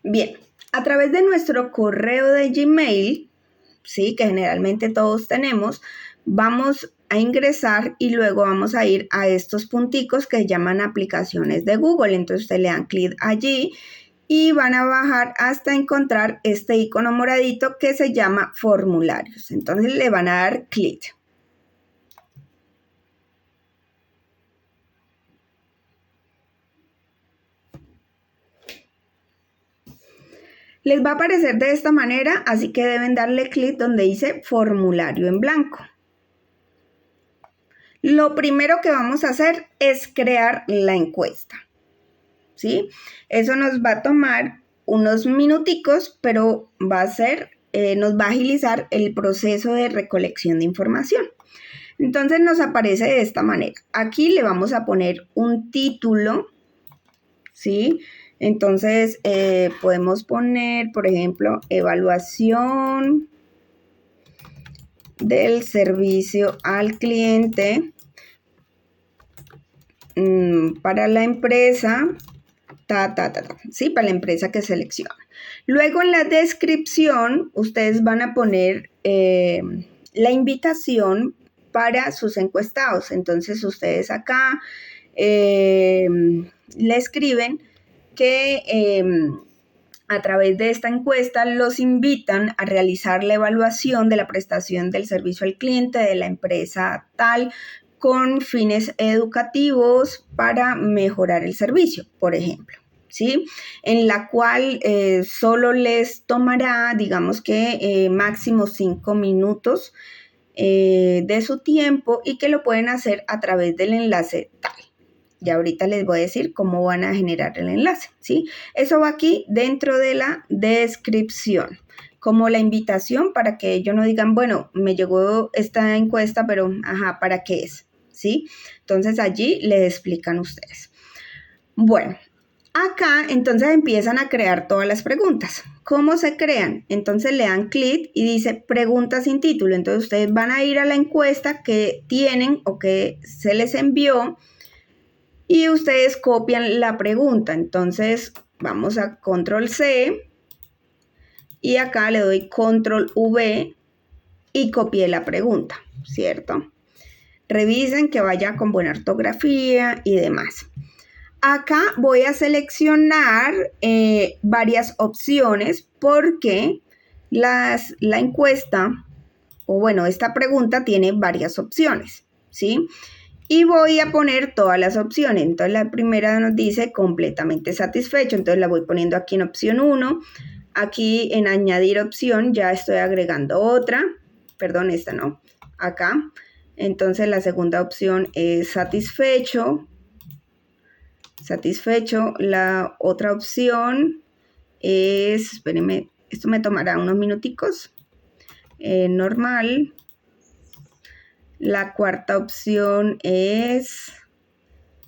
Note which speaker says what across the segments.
Speaker 1: Bien, a través de nuestro correo de Gmail, ¿sí? Que generalmente todos tenemos, vamos a ingresar y luego vamos a ir a estos punticos que se llaman aplicaciones de Google. Entonces ustedes le dan clic allí y van a bajar hasta encontrar este icono moradito que se llama formularios. Entonces le van a dar clic. Les va a aparecer de esta manera, así que deben darle clic donde dice formulario en blanco. Lo primero que vamos a hacer es crear la encuesta, ¿sí? Eso nos va a tomar unos minuticos, pero va a ser, nos va a agilizar el proceso de recolección de información. Entonces nos aparece de esta manera. Aquí le vamos a poner un título, ¿sí? Entonces podemos poner, por ejemplo, evaluación del servicio al cliente para la empresa, ¿sí? Para la empresa que selecciona. Luego en la descripción ustedes van a poner la invitación para sus encuestados. Entonces ustedes acá le escriben que a través de esta encuesta los invitan a realizar la evaluación de la prestación del servicio al cliente de la empresa tal con fines educativos para mejorar el servicio, por ejemplo, ¿sí? En la cual solo les tomará, digamos que máximo 5 minutos de su tiempo y que lo pueden hacer a través del enlace tal. Y ahorita les voy a decir cómo van a generar el enlace, ¿sí? Eso va aquí dentro de la descripción, como la invitación para que ellos no digan, bueno, me llegó esta encuesta, pero, ajá, ¿para qué es? ¿Sí? Entonces allí les explican ustedes. Bueno, acá entonces empiezan a crear todas las preguntas. ¿Cómo se crean? Entonces le dan clic y dice preguntas sin título. Entonces ustedes van a ir a la encuesta que tienen o que se les envió y ustedes copian la pregunta. Entonces vamos a control C y acá le doy control V y copié la pregunta, ¿cierto? Revisen que vaya con buena ortografía y demás. Acá voy a seleccionar varias opciones porque la encuesta, o bueno, esta pregunta tiene varias opciones, ¿sí? Y voy a poner todas las opciones. Entonces la primera nos dice completamente satisfecho. Entonces la voy poniendo aquí en opción 1. Aquí en añadir opción ya estoy agregando otra. Perdón, esta no. Acá. Entonces la segunda opción es satisfecho. Satisfecho. La otra opción es, espérenme, esto me tomará unos minuticos. Normal. La cuarta opción es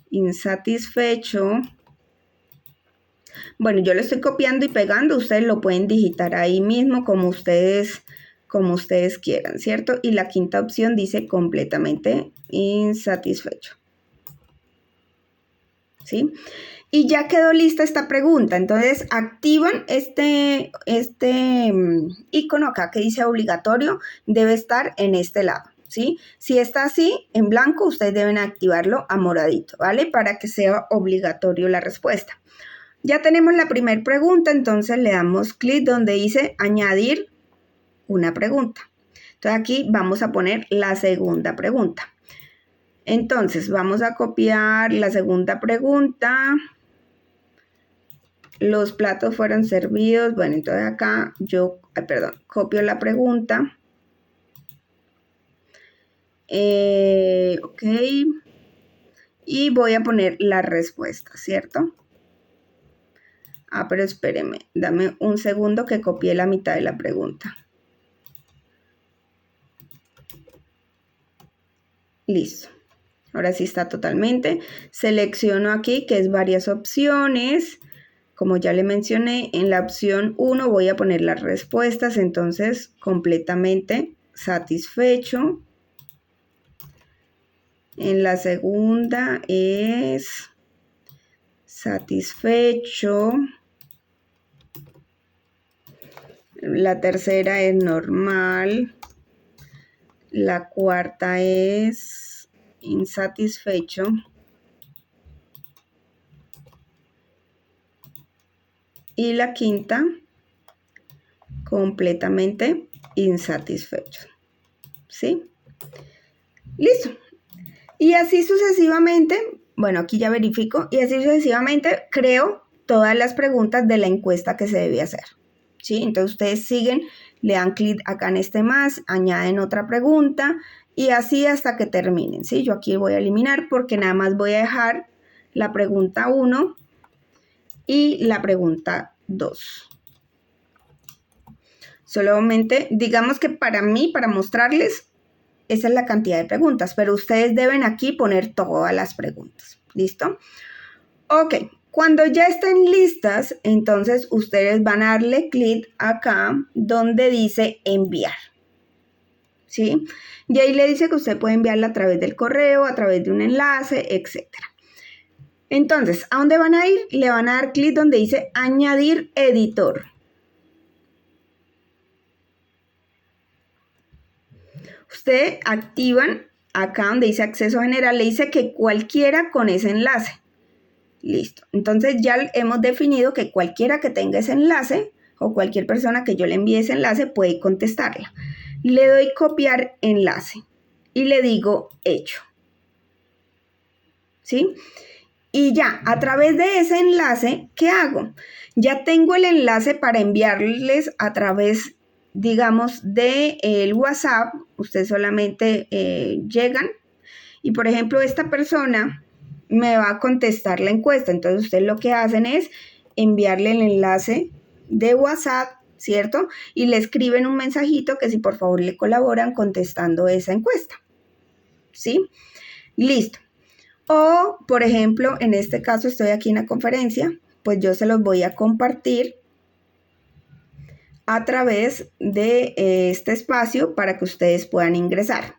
Speaker 1: insatisfecho. Bueno, yo lo estoy copiando y pegando. Ustedes lo pueden digitar ahí mismo como ustedes quieran, ¿cierto? Y la quinta opción dice completamente insatisfecho. ¿Sí? Y ya quedó lista esta pregunta. Entonces activan este icono acá que dice obligatorio. Debe estar en este lado. ¿Sí? Si está así, en blanco, ustedes deben activarlo a moradito, ¿vale? Para que sea obligatorio la respuesta. Ya tenemos la primera pregunta, entonces le damos clic donde dice añadir una pregunta. Entonces aquí vamos a poner la segunda pregunta. Entonces vamos a copiar la segunda pregunta. Los platos fueron servidos. Bueno, entonces acá yo, copio la pregunta. Ok. Y voy a poner la respuesta, ¿cierto? Ah, pero espéreme, dame un segundo que copié la mitad de la pregunta. Listo. Ahora sí está totalmente. Selecciono aquí que es varias opciones. Como ya le mencioné, en la opción 1 voy a poner las respuestas. Entonces, completamente satisfecho. En la segunda es satisfecho. La tercera es normal. La cuarta es insatisfecho. Y la quinta, completamente insatisfecho. ¿Sí? Listo. Y así sucesivamente, bueno, aquí ya verifico, y así sucesivamente creo todas las preguntas de la encuesta que se debe hacer. ¿Sí? Entonces ustedes siguen, le dan clic acá en este más, añaden otra pregunta y así hasta que terminen. ¿Sí? Yo aquí voy a eliminar porque nada más voy a dejar la pregunta 1 y la pregunta 2. Solamente, digamos que para mí, para mostrarles, esa es la cantidad de preguntas, pero ustedes deben aquí poner todas las preguntas. ¿Listo? Ok, cuando ya estén listas, entonces ustedes van a darle clic acá donde dice enviar. ¿Sí? Y ahí le dice que usted puede enviarla a través del correo, a través de un enlace, etc. Entonces, ¿a dónde van a ir? Le van a dar clic donde dice añadir editor. Ustedes activan acá donde dice acceso general, le dice que cualquiera con ese enlace. Listo. Entonces ya hemos definido que cualquiera que tenga ese enlace o cualquier persona que yo le envíe ese enlace puede contestarla. Le doy copiar enlace y le digo hecho. ¿Sí? Y ya, a través de ese enlace, ¿qué hago? Ya tengo el enlace para enviarles a través, digamos, del WhatsApp. Ustedes solamente llegan y, por ejemplo, esta persona me va a contestar la encuesta. Entonces, ustedes lo que hacen es enviarle el enlace de WhatsApp, ¿cierto? Y le escriben un mensajito que si por favor le colaboran contestando esa encuesta. ¿Sí? Listo. O, por ejemplo, en este caso estoy aquí en la conferencia, pues yo se los voy a compartir a través de este espacio para que ustedes puedan ingresar.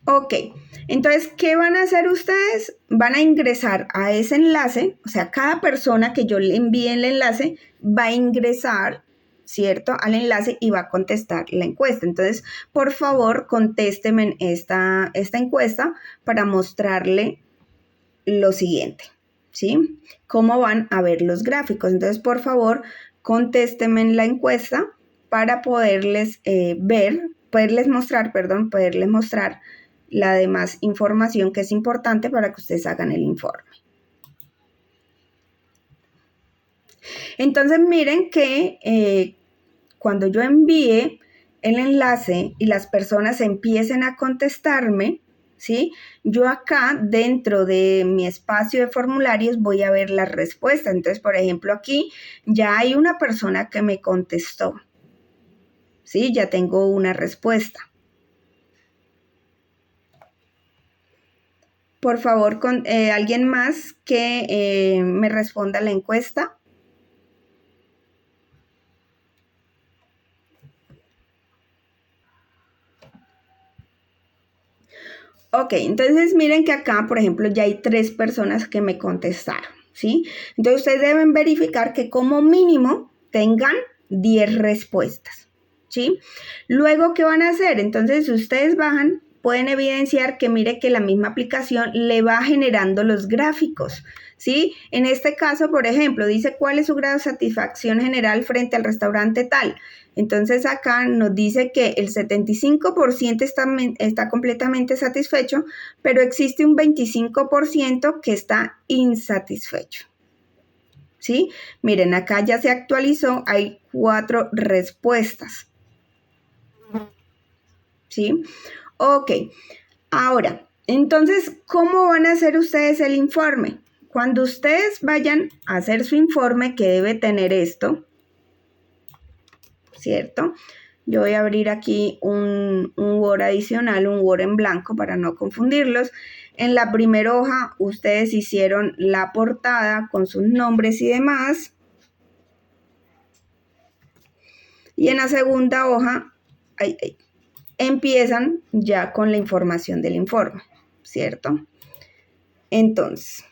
Speaker 1: Ok, entonces, ¿qué van a hacer ustedes? Van a ingresar a ese enlace, o sea, cada persona que yo le envíe el enlace va a ingresar, ¿cierto?, al enlace y va a contestar la encuesta. Entonces, por favor, contésteme esta encuesta para mostrarle lo siguiente, ¿sí? ¿Cómo van a ver los gráficos? Entonces, por favor, contésteme en la encuesta para poderles poderles mostrar la demás información que es importante para que ustedes hagan el informe. Entonces, miren que cuando yo envíe el enlace y las personas empiecen a contestarme, ¿sí? Yo acá dentro de mi espacio de formularios voy a ver las respuestas. Entonces, por ejemplo, aquí ya hay una persona que me contestó, ¿sí? Ya tengo una respuesta. Por favor, alguien más que me responda la encuesta. Ok, entonces miren que acá, por ejemplo, ya hay 3 personas que me contestaron, ¿sí? Entonces ustedes deben verificar que como mínimo tengan 10 respuestas, ¿sí? Luego, ¿qué van a hacer? Entonces, si ustedes bajan, pueden evidenciar que mire que la misma aplicación le va generando los gráficos, ¿sí? En este caso, por ejemplo, dice cuál es su grado de satisfacción general frente al restaurante tal. Entonces acá nos dice que el 75% está completamente satisfecho, pero existe un 25% que está insatisfecho. ¿Sí? Miren, acá ya se actualizó, hay 4 respuestas. ¿Sí? Ok, ahora, entonces, ¿cómo van a hacer ustedes el informe? Cuando ustedes vayan a hacer su informe, que debe tener esto, ¿cierto? Yo voy a abrir aquí un Word adicional, un Word en blanco para no confundirlos. En la primera hoja ustedes hicieron la portada con sus nombres y demás. Y en la segunda hoja empiezan ya con la información del informe, ¿cierto? Entonces,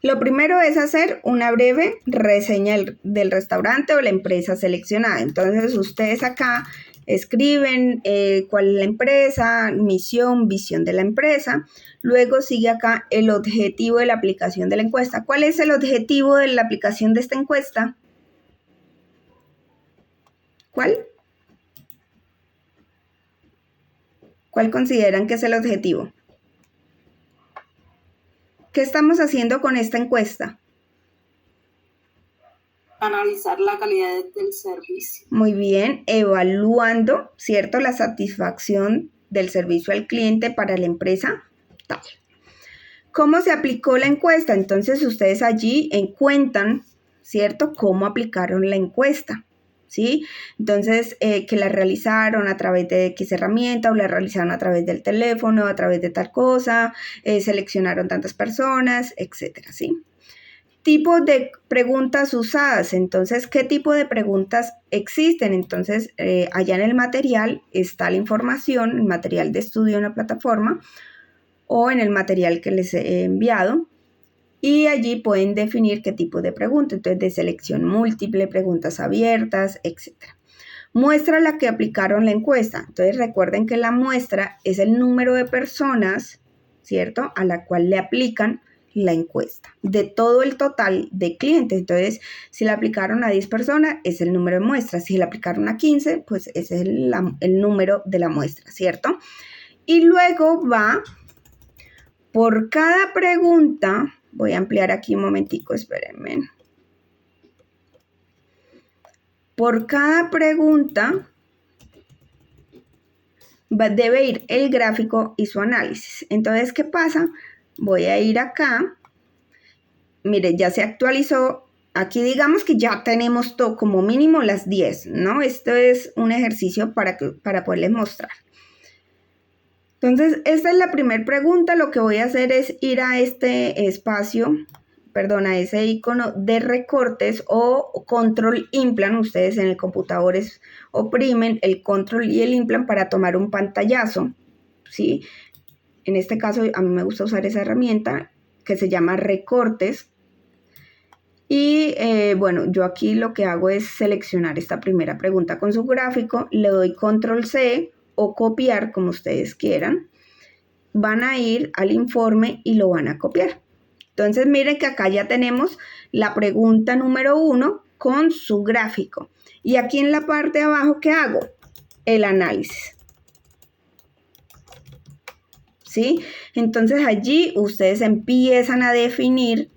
Speaker 1: Lo primero es hacer una breve reseña del restaurante o la empresa seleccionada. Entonces ustedes acá escriben cuál es la empresa, misión, visión de la empresa. Luego sigue acá el objetivo de la aplicación de la encuesta. ¿Cuál es el objetivo de la aplicación de esta encuesta? ¿Cuál? ¿Cuál consideran que es el objetivo? ¿Qué estamos haciendo con esta encuesta?
Speaker 2: Analizar la calidad del servicio.
Speaker 1: Muy bien, evaluando, ¿cierto?, la satisfacción del servicio al cliente para la empresa tal. ¿Cómo se aplicó la encuesta? Entonces ustedes allí encuentran, ¿cierto?, cómo aplicaron la encuesta, ¿sí? Entonces, que la realizaron a través de X herramienta o la realizaron a través del teléfono, a través de tal cosa, seleccionaron tantas personas, etcétera, ¿sí? Tipo de preguntas usadas. Entonces, ¿qué tipo de preguntas existen? Entonces, allá en el material está la información, el material de estudio en la plataforma o en el material que les he enviado. Y allí pueden definir qué tipo de pregunta. Entonces, de selección múltiple, preguntas abiertas, etc. Muestra la que aplicaron la encuesta. Entonces, recuerden que la muestra es el número de personas, ¿cierto?, a la cual le aplican la encuesta, de todo el total de clientes. Entonces, si la aplicaron a 10 personas, es el número de muestra. Si la aplicaron a 15, pues ese es el número de la muestra, ¿cierto? Y luego va por cada pregunta. Voy a ampliar aquí un momentico, espérenme. Por cada pregunta debe ir el gráfico y su análisis. Entonces, ¿qué pasa? Voy a ir acá. Mire, ya se actualizó. Aquí digamos que ya tenemos todo, como mínimo las 10, ¿no? Esto es un ejercicio para poderles mostrar. Entonces, esta es la primera pregunta. Lo que voy a hacer es ir a este espacio, perdón, a ese icono de recortes o control implant. Ustedes en el computador oprimen el control y el implant para tomar un pantallazo, ¿sí? En este caso, a mí me gusta usar esa herramienta que se llama recortes. Y bueno, yo aquí lo que hago es seleccionar esta primera pregunta con su gráfico, le doy control C o copiar como ustedes quieran. Van a ir al informe y lo van a copiar. Entonces miren que acá ya tenemos la pregunta número 1 con su gráfico. Y aquí en la parte de abajo, ¿qué hago? El análisis. ¿Sí? Entonces allí ustedes empiezan a definir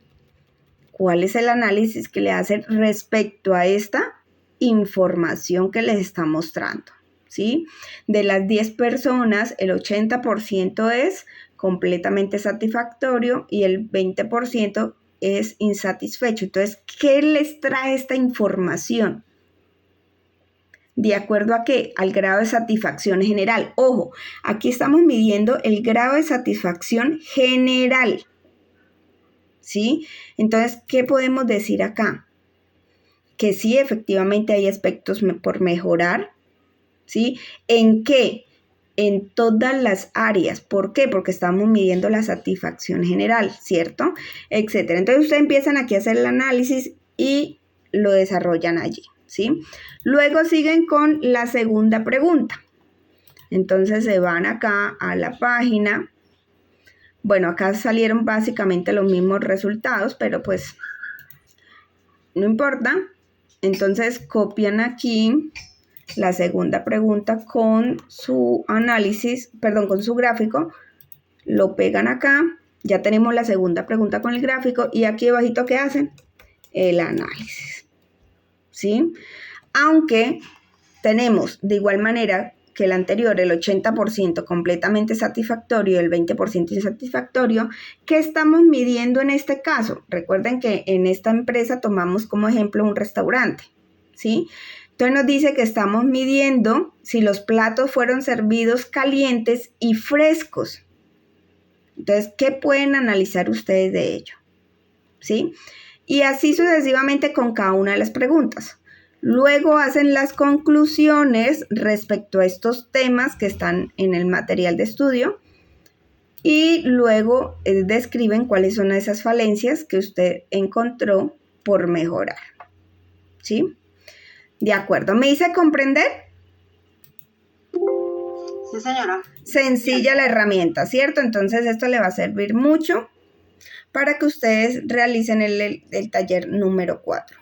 Speaker 1: cuál es el análisis que le hacen respecto a esta información que les está mostrando, ¿sí? De las 10 personas, el 80% es completamente satisfactorio y el 20% es insatisfecho. Entonces, ¿qué les trae esta información? ¿De acuerdo a qué? Al grado de satisfacción general. Ojo, aquí estamos midiendo el grado de satisfacción general, ¿sí? Entonces, ¿qué podemos decir acá? Que sí, efectivamente hay aspectos por mejorar, ¿sí? ¿En qué? En todas las áreas. ¿Por qué? Porque estamos midiendo la satisfacción general, ¿cierto? Etcétera. Entonces, ustedes empiezan aquí a hacer el análisis y lo desarrollan allí, ¿sí? Luego siguen con la segunda pregunta. Entonces, se van acá a la página. Bueno, acá salieron básicamente los mismos resultados, pero pues no importa. Entonces copian aquí la segunda pregunta con su análisis, perdón, con su gráfico. Lo pegan acá. Ya tenemos la segunda pregunta con el gráfico. Y aquí abajito, ¿qué hacen? El análisis. ¿Sí? Aunque tenemos de igual manera que el anterior, el 80% completamente satisfactorio y el 20% insatisfactorio, ¿qué estamos midiendo en este caso? Recuerden que en esta empresa tomamos como ejemplo un restaurante, ¿sí? Entonces nos dice que estamos midiendo si los platos fueron servidos calientes y frescos. Entonces, ¿qué pueden analizar ustedes de ello? ¿Sí? Y así sucesivamente con cada una de las preguntas. Luego hacen las conclusiones respecto a estos temas que están en el material de estudio y luego describen cuáles son esas falencias que usted encontró por mejorar. ¿Sí? De acuerdo. ¿Me hice comprender?
Speaker 2: Sí, señora.
Speaker 1: Sencilla la herramienta, ¿cierto? Entonces esto le va a servir mucho para que ustedes realicen el taller número 4.